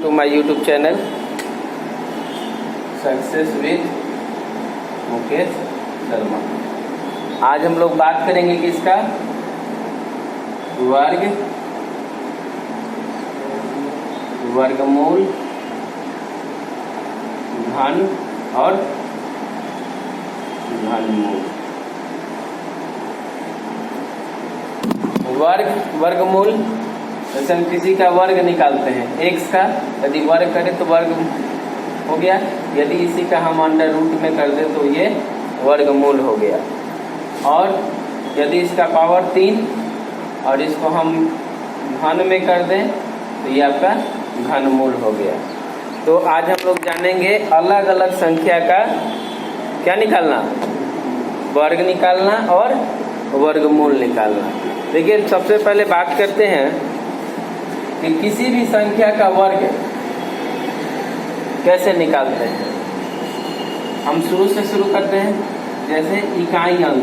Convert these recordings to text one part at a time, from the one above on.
To my YouTube channel success with Mukesh Sharma. आज हम लोग बात करेंगे किसका, वर्गमूल, घन और घनमूल। वर्गमूल जैसे हम किसी का वर्ग निकालते हैं, x का यदि वर्ग करें तो वर्ग हो गया, यदि इसी का हम अंडर रूट में कर दें तो ये वर्गमूल हो गया। और यदि इसका पावर 3 और इसको हम घन में कर दें तो ये आपका घनमूल हो गया। तो आज हम लोग जानेंगे अलग अलग संख्या का क्या निकालना, वर्ग निकालना और वर्गमूल निकालना। देखिए सबसे पहले बात करते हैं कि किसी भी संख्या का वर्ग कैसे निकालते हैं। हम शुरू से शुरू करते हैं, जैसे इकाई अंक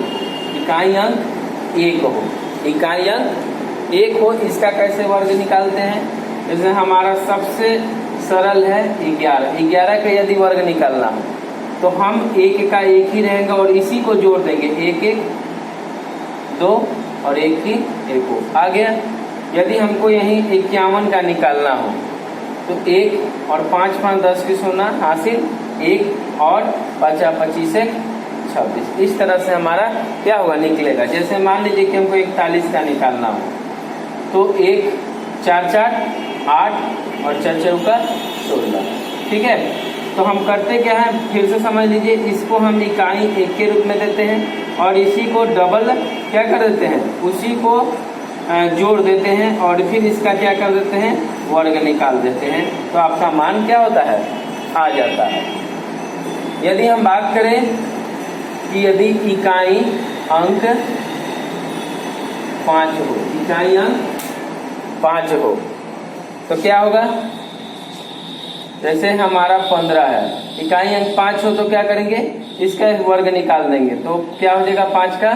1 हो, इकाई अंक 1 हो, इसका कैसे वर्ग निकालते हैं। जैसे हमारा सबसे सरल है 11 का यदि वर्ग निकालना हो तो हम 1 का 1 ही रहेगा और इसी को जोड़ देंगे, 1 1 2 और 1 ही 1 हो आ गया। यदि हमको यहीं 51 का निकालना हो तो 1 और 5 5 10 की 16 हासिल, 1 और 5 25 1 26। इस तरह से हमारा क्या होगा, निकलेगा। जैसे मान लीजिए कि हमको 41 का निकालना हो तो 1 4 4 8 और 4 चौका 16। ठीक है, तो हम करते क्या है, फिर से समझ लीजिए, इसको हम इकाई 1 के रूप में देते हैं और इसी को डबल क्या कर देते हैं, उसी को जोड़ देते हैं और फिर इसका क्या कर देते हैं, वर्ग निकाल देते हैं। तो आपका मान क्या होता है, आ जाता है। यदि हम बात करें कि यदि इकाई अंक 5 हो, इकाई अंक 5 हो तो क्या होगा, जैसे हमारा 15 है, इकाई अंक 5 हो तो क्या करेंगे, इसका वर्ग निकाल देंगे तो क्या हो जाएगा, 5 का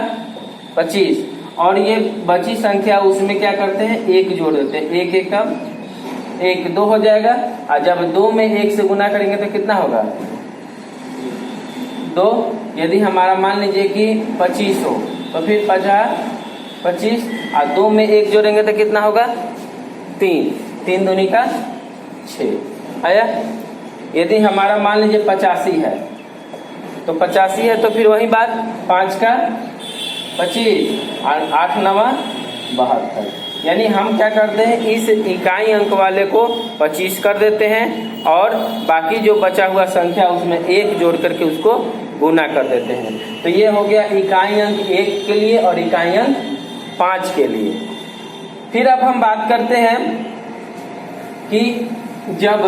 25। और ये बची संख्या उसमें क्या करते हैं, 1 जोड़ देते हैं, 1 1 का 1 2 हो जाएगा। और जब 2 में 1 से गुना करेंगे तो कितना होगा, 2। यदि हमारा मान लीजिए कि 25 हो तो फिर 25 और 2 में 1 जोड़ेंगे तो कितना होगा, 3 3 दूनी का 6 आया। यदि हमारा मान लीजिए 85 है तो 85 है तो फिर वही बात, 5 का 25 और 8 9 72। यानी हम क्या करते हैं, इस इकाई अंक वाले को 25 कर देते हैं और बाकी जो बचा हुआ संख्या उसमें 1 जोड़ करके उसको गुना कर देते हैं। तो ये हो गया इकाई अंक 1 के लिए और इकाई अंक 5 के लिए। फिर अब हम बात करते हैं कि जब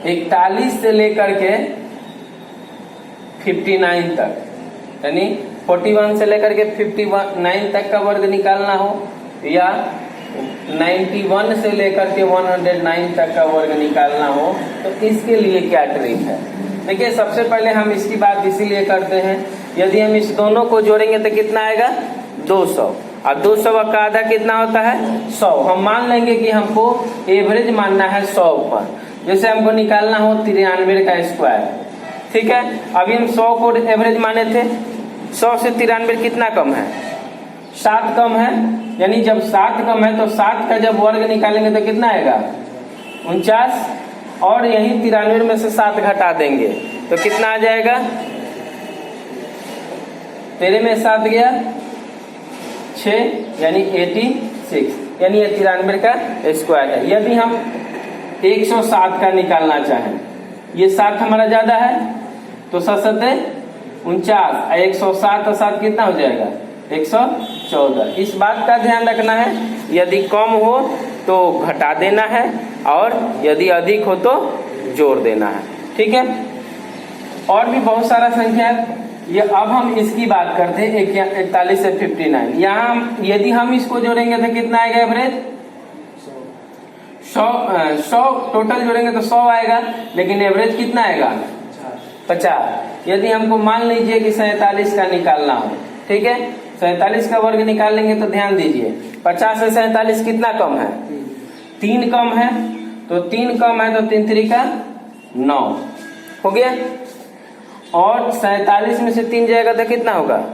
41 से लेकर के 59 तक, यानी 41 से लेकर के 59 तक का वर्ग निकालना हो या 91 से लेकर के 109 तक का वर्ग निकालना हो तो इसके लिए क्या ट्रिक है। देखिए सबसे पहले हम इसकी बात इसीलिए करते हैं, यदि हम इस दोनों को जोड़ेंगे तो कितना आएगा, 200 और 200 का आधा कितना होता है, 100। हम मान लेंगे कि हमको एवरेज मानना है 100 पर। जैसे हमको निकालना हो 93 का स्क्वायर, ठीक है। अभी हम 100 को एवरेज माने थे, 100 से 93 कितना कम है, 7 कम है। यानी जब 7 कम है तो 7 का जब वर्ग निकालेंगे तो कितना आएगा, 49। और यही 93 में से 7 घटा देंगे तो कितना आ जाएगा, 13 में 7 गया 6 यानी 86, यानी ये 93 का स्क्वायर है। यदि हम 107 का निकालना चाहें, ये 7 हमारा ज्यादा है तो 7 7 49, 107 और 7 कितना हो जाएगा, 114। इस बात का ध्यान रखना है, यदि कम हो तो घटा देना है और यदि अधिक हो तो जोड़ देना है। ठीक है, और भी बहुत सारा संख्या है। ये अब हम इसकी बात करते हैं 41 से 59। यहाँ यदि हम इसको जोड़ेंगे तो कितना आएगा एवरेज, 100 टोटल जोड़ेंगे तो 100 आएगा, लेकिन एवरेज कितना आएगा, 50। यदि हमको मान लीजिए कि 47 का निकालना हो, ठीक है, 47 का वर्ग निकाल लेंगे तो ध्यान दीजिए 50 से 47 कितना कम है? 3 कम है, तो 3 कम है तो 3 3 का 9 हो गया। और 47 में से 3 जाएगा तो कितना होगा?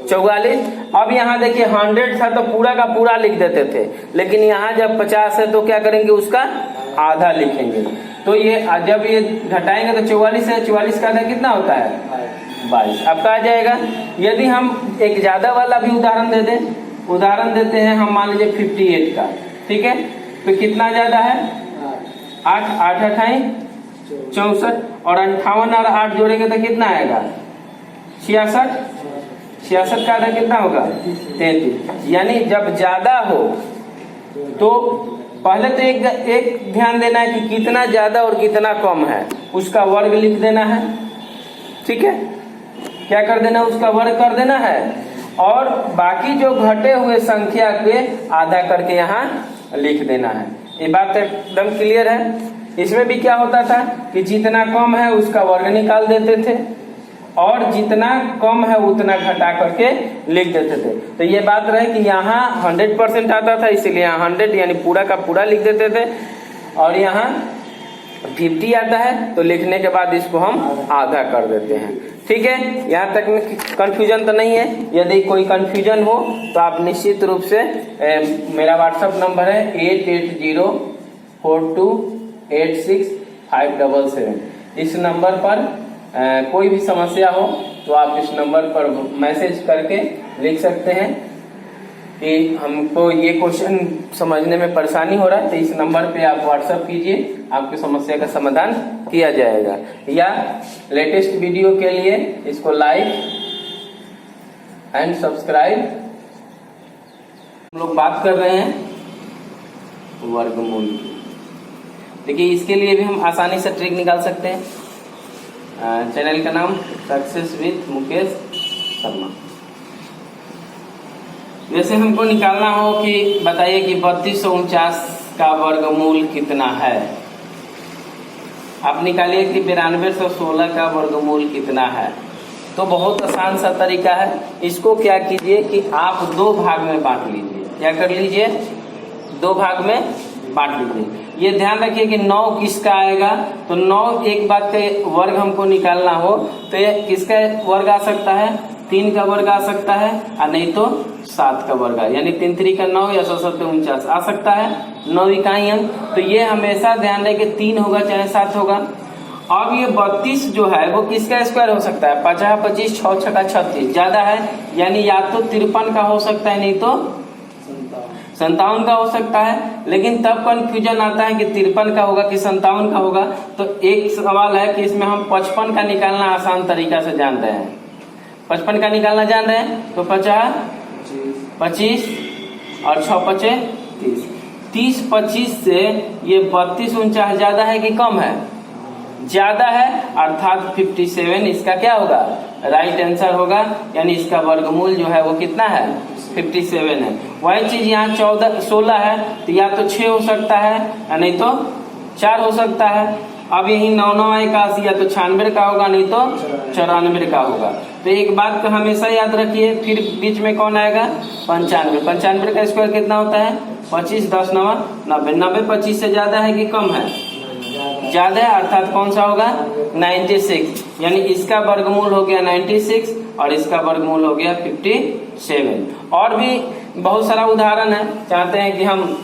44। अब यहाँ देखिए 100 था तो पूरा का पूरा लिख देते थे, लेकिन यहाँ जब 50 है तो क्या करेंगे? उसका आधा लिखेंगे। तो ये जब ये घटाएंगे तो 44 है, 44 का आधा कितना होता है? 22। अब कहा जाएगा यदि हम एक ज्यादा वाला भी उदाहरण दे दें, उदाहरण देते हैं हम, मान लीजिए 58 का, ठीक है? तो कितना ज्यादा है? 8 8 अठाई 64, और 58 और 8 जोड़ेंगे तो कितना आएगा? 66। 66 का आधा कितना होगा? 33। यानी जब ज्यादा हो तो पहले तो एक ध्यान देना है कि कितना ज्यादा और कितना कम है, उसका वर्ग लिख देना है, ठीक है? क्या कर देना? उसका वर्ग कर देना है, और बाकी जो घटे हुए संख्या के आधा करके यहाँ लिख देना है। ये बात एकदम क्लियर है। इसमें भी क्या होता था कि जितना कम है उसका वर्ग निकाल देते थे, और जितना कम है उतना घटा करके लिख देते थे। तो ये बात रहे कि यहाँ 100% आता था, इसीलिए यहाँ 100 यानी पूरा का पूरा लिख देते थे, और यहाँ 50 आता है तो लिखने के बाद इसको हम आधा कर देते हैं, ठीक है? यहाँ तक में कंफ्यूजन तो नहीं है। यदि कोई कंफ्यूजन हो तो आप निश्चित रूप से मेरा व्हाट्सएप नंबर है 8804286577। इस नंबर पर कोई भी समस्या हो तो आप इस नंबर पर मैसेज करके लिख सकते हैं कि हमको ये क्वेश्चन समझने में परेशानी हो रहा है, तो इस नंबर पे आप व्हाट्सएप कीजिए, आपकी समस्या का समाधान किया जाएगा। या लेटेस्ट वीडियो के लिए इसको लाइक एंड सब्सक्राइब। हम लोग बात कर रहे हैं वर्गमूल की। देखिए इसके लिए भी हम आसानी से ट्रिक निकाल सकते हैं। चैनल का नाम सक्सेस विद मुकेश शर्मा। जैसे हमको निकालना हो कि बताइए कि 3249 का वर्गमूल कितना है, आप निकालिए कि 9216 का वर्गमूल कितना है। तो बहुत आसान सा तरीका है। इसको क्या कीजिए कि आप 2 भाग में बांट लीजिए। क्या कर लीजिए? 2 भाग में बांट लीजिए। ये ध्यान रखिए कि 9 किसका आएगा, तो 9 एक बात का वर्ग हमको निकालना हो तो ये किसका वर्ग आ सकता है? 3 का वर्ग आ सकता है, और नहीं तो 7 का वर्ग, यानी 3 3 का 9 या 7 7 49 आ सकता है 9 इकाई अंक। तो ये हमेशा ध्यान रहे कि 3 होगा चाहे 7 होगा। अब ये 32 जो है वो किसका स्क्वायर हो सकता है? 50 25 6 6 36 ज्यादा है, यानी या तो 53 का हो सकता है, नहीं तो 57 का हो सकता है। लेकिन तब कंफ्यूजन आता है कि 53 का होगा कि 57 का होगा। तो एक सवाल है कि इसमें हम 55 का निकालना आसान तरीका से जान रहे हैं। 55 का निकालना जान रहे हैं तो 50 25 और 6 5 30 30 25 से ये 32 49 ज्यादा है कि कम है? ज्यादा है, अर्थात 57 इसका क्या होगा? राइट आंसर होगा। यानी इसका वर्गमूल जो है वो कितना है? 57 है। वही चीज यहाँ 16 है तो या तो 6 हो सकता है या नहीं तो 4 हो सकता है। अब यही 9 9 81 या तो 96 का होगा, नहीं तो 94 का होगा। तो एक बात को हमेशा याद रखिए, फिर बीच में कौन आएगा? 95। 95 का स्क्वायर कितना होता है? 25 10 9 90। 90 25 से ज्यादा है कि कम है? ज्यादा है, अर्थात कौन सा होगा? 96। यानी इसका वर्गमूल हो गया 96 और इसका वर्गमूल हो गया 57। और भी बहुत सारा उदाहरण है। चाहते हैं कि हम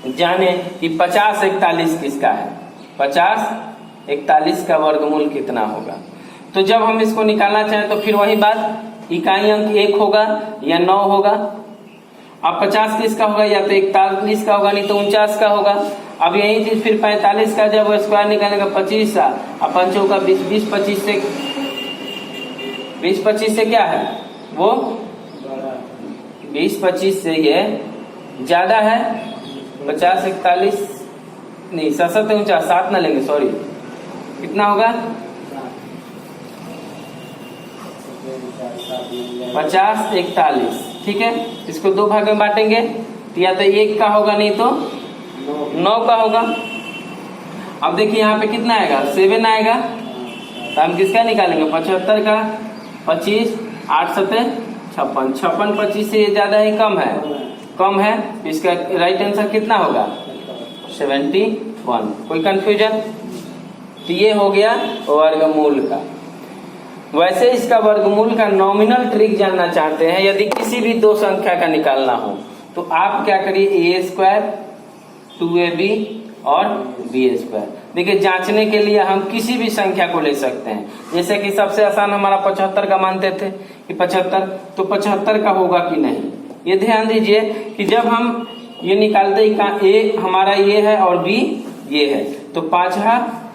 जाने कि 50 41 किसका है? 50 41 का वर्गमूल कितना होगा? तो जब हम इसको निकालना चाहें तो फिर वही बात, इकाई अंक 1 होगा या 9 होगा। अब 50 किसका होगा? या तो 41 का होगा, नहीं तो 49 का होगा। अब यही चीज फिर 45 का जब स्क्वायर निकालेगा 25 का, अब 5 का 20 20 25 से क्या है वो? 20 25 से ये ज्यादा है। 50 41 नहीं 7 49 7 ना लेंगे, सॉरी, कितना होगा? 50 41, ठीक है। इसको 2 भाग में बांटेंगे तो या तो 1 का होगा, नहीं तो 9 का होगा। अब देखिए यहाँ पे कितना आएगा? 7 आएगा। तो हम किसका निकालेंगे? 75 का। 25 8 7 56। 56 25 से ये ज्यादा है कम है? कम है। इसका राइट आंसर कितना होगा? 71। कोई कंफ्यूजन? तो ये हो गया वर्गमूल का। वैसे इसका वर्गमूल का नॉमिनल ट्रिक जानना चाहते हैं, यदि किसी भी दो संख्या का निकालना हो तो आप क्या करिए, a² 2ab और b²। देखिए जांचने के लिए हम किसी भी संख्या को ले सकते हैं। जैसे कि सबसे आसान हमारा 75 का मानते थे कि 75, तो 75 का होगा कि नहीं। ये ध्यान दीजिए कि जब हम ये निकालते हैं, a हमारा ये है और b ये है, तो 5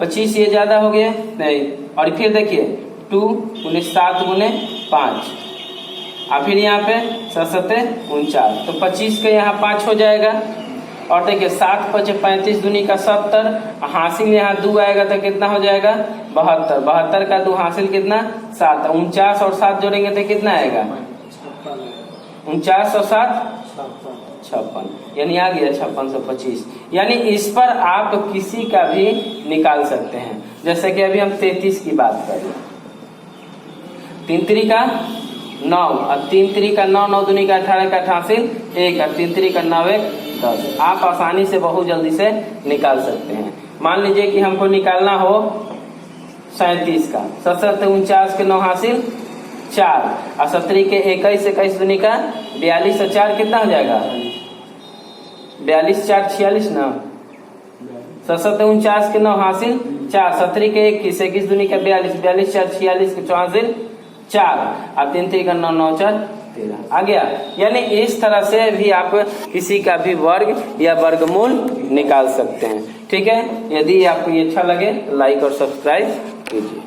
25 ये ज्यादा हो गया नहीं। और फिर देखिए 2 × 7 × 5 और फिर यहाँ पे 7 × 49, तो 25 के यहाँ 5 हो जाएगा। और देखिए 7 × 5 = 35, दूनी का 70, हासिल यहाँ 2 आएगा तो कितना हो जाएगा? 72। 72 का 2 हासिल कितना? 7। 49 और 7 जोड़ेंगे तो कितना आएगा? 49 और 7 56, यानी आ गया 5625। यानी इस पर आप किसी का भी निकाल सकते हैं। जैसे कि अभी हम 33 की बात करें, 3 3 का 9 और 3 3 का 9, 9 दूनी का 18 का 88, 1 और 3 3 का 9 1 10। आप आसानी से बहुत जल्दी से निकाल सकते हैं। मान लीजिए कि हमको निकालना हो 37 का, 7 49 के 9 हासिल 4 और 17 के 21 21 दूनी का 42 और 4 कितना हो जाएगा? 42 4 46 ना। 7 49 के 9 हासिल 4, 17 के 21 21 दूनी का 42 42 4 46 के 4 हासिल 4 और 3 3 का 9 9 4 13 आ गया। यानी इस तरह से भी आप किसी का भी वर्ग या वर्गमूल निकाल सकते हैं। ठीक है, यदि आपको ये अच्छा लगे लाइक और सब्सक्राइब कीजिए।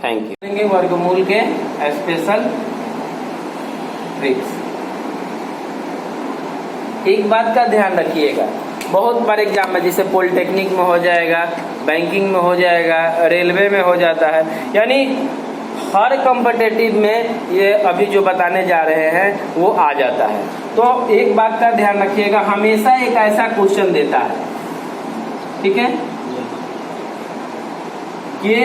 Thank you. वर्गमूल के स्पेशल ट्रिक्स। एक बात का ध्यान रखिएगा, बहुत बार एग्जाम में जैसे पॉलिटेक्निक में हो जाएगा, बैंकिंग में हो जाएगा, रेलवे में हो जाता है, यानी हर कॉम्पिटिटिव में ये अभी जो बताने जा रहे हैं वो आ जाता है। तो एक बात का ध्यान रखिएगा, हमेशा एक ऐसा क्वेश्चन देता है, ठीक है, कि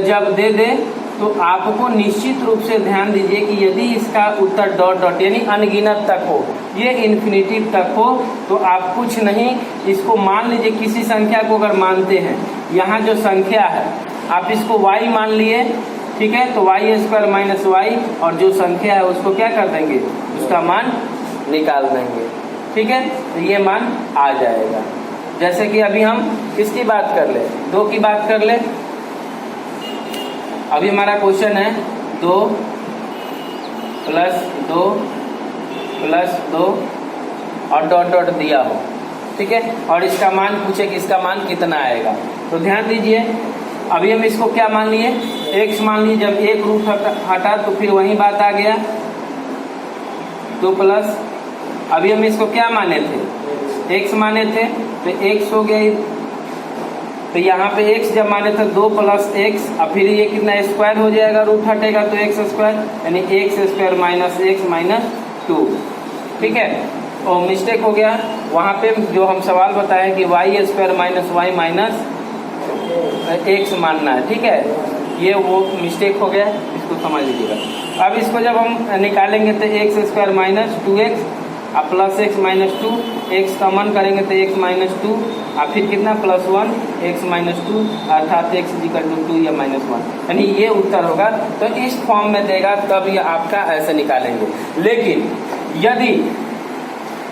जब दे दे तो आपको निश्चित रूप से ध्यान दीजिए कि यदि इसका उत्तर डॉट डॉट यानी अनगिनत तक हो, ये इन्फिनिटिव तक हो, तो आप कुछ नहीं, इसको मान लीजिए किसी संख्या को अगर मानते हैं, यहाँ जो संख्या है आप इसको y मान लिए, ठीक है, तो y² - y और जो संख्या है उसको क्या कर देंगे, उसका मान निकाल देंगे। ठीक है, तो ये मान आ जाएगा। जैसे कि अभी हम किसकी बात कर ले, 2 की बात कर ले। अभी हमारा क्वेश्चन है 2 + 2 + 2 और डॉट डॉट दिया हो, ठीक है, और इसका मान पूछे कि इसका मान कितना आएगा। तो ध्यान दीजिए, अभी हम इसको क्या मान लिए, x मान लिए। जब एक रूट हटा तो फिर वही बात आ गया 2 प्लस, अभी हम इसको क्या माने थे, x माने थे, तो x हो गया, तो यहाँ पे x जब माने थे 2 + x और फिर ये कितना स्क्वायर हो जाएगा, रूट हटेगा तो x², यानी x² - x - 2। ठीक है, और मिस्टेक हो गया वहाँ पे जो हम सवाल बताए कि y² - y - x मानना है। ठीक है, ये वो मिस्टेक हो गया, इसको समझ लीजिएगा। अब इसको जब हम निकालेंगे तो x² - 2x और प्लस x - 2, x कॉमन करेंगे तो x - 2 और फिर कितना +1 x - 2 अर्थात x = 2 या -1, यानी ये उत्तर होगा। तो इस फॉर्म में देगा तब ये आपका ऐसे निकालेंगे। लेकिन यदि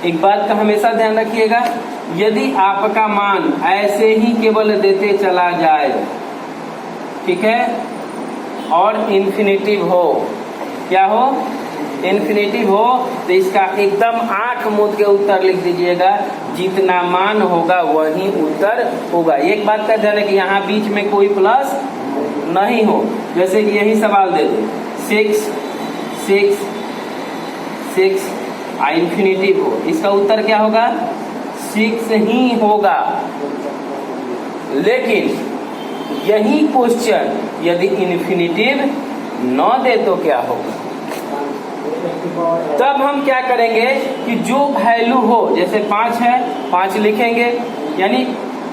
एक बात का हमेशा ध्यान रखिएगा, यदि आपका मान ऐसे ही केवल देते चला जाए, ठीक है, और इन्फिनिटिव हो, क्या हो, इन्फिनिटिव हो, तो इसका एकदम आंख मूंद के उत्तर लिख दीजिएगा, जितना मान होगा वही उत्तर होगा। एक बात का ध्यान है कि यहाँ बीच में कोई प्लस नहीं हो। जैसे कि यही सवाल दे दो 6 6 6 इन्फिनिटिव हो, इसका उत्तर क्या होगा, 6 ही होगा। लेकिन यही क्वेश्चन यदि इन्फिनिटिव न दे तो क्या होगा, तब हम क्या करेंगे कि जो वैल्यू हो, जैसे 5 है 5 लिखेंगे, यानी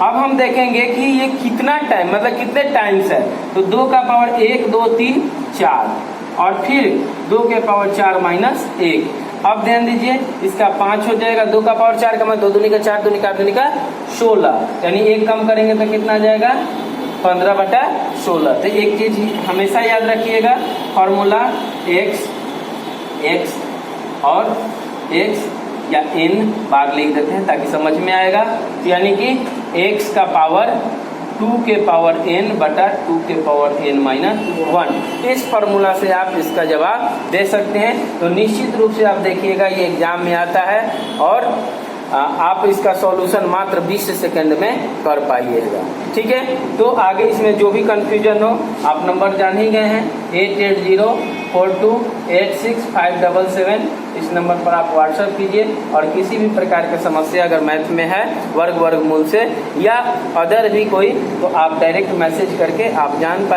अब हम देखेंगे कि ये कितना टाइम, मतलब कितने टाइम्स है, तो 2 का पावर 1 2 3 4, और फिर 2 के पावर 4 माइनस 1। अब ध्यान दीजिए, इसका 5 हो जाएगा, 2 का पावर 4 का मतलब 2 दूनी का 4, 2 8 दूनी का 16, यानी 1 कम करेंगे तो कितना आ जाएगा 15/16। तो एक चीज हमेशा याद रखिएगा, फॉर्मूला x और x या n बार लिख देते हैं ताकि समझ में आएगा। तो यानी कि x का पावर 2 के पावर n बटा 2 के पावर n माइनस 1, इस फॉर्मूला से आप इसका जवाब दे सकते हैं। तो निश्चित रूप से आप देखिएगा ये एग्जाम में आता है और आप इसका सॉल्यूशन मात्र 20 सेकंड में कर पाइएगा। ठीक है, तो आगे इसमें जो भी कंफ्यूजन हो, आप नंबर जान ही गए हैं 8804286577, इस नंबर पर आप व्हाट्सएप कीजिए। और किसी भी प्रकार की समस्या अगर मैथ में है वर्गमूल से या अदर भी कोई, तो आप डायरेक्ट मैसेज करके आप जान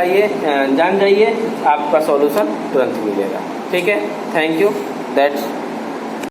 जाइए, आपका सॉल्यूशन तुरंत मिलेगा। ठीक है, थैंक यू, दैट्स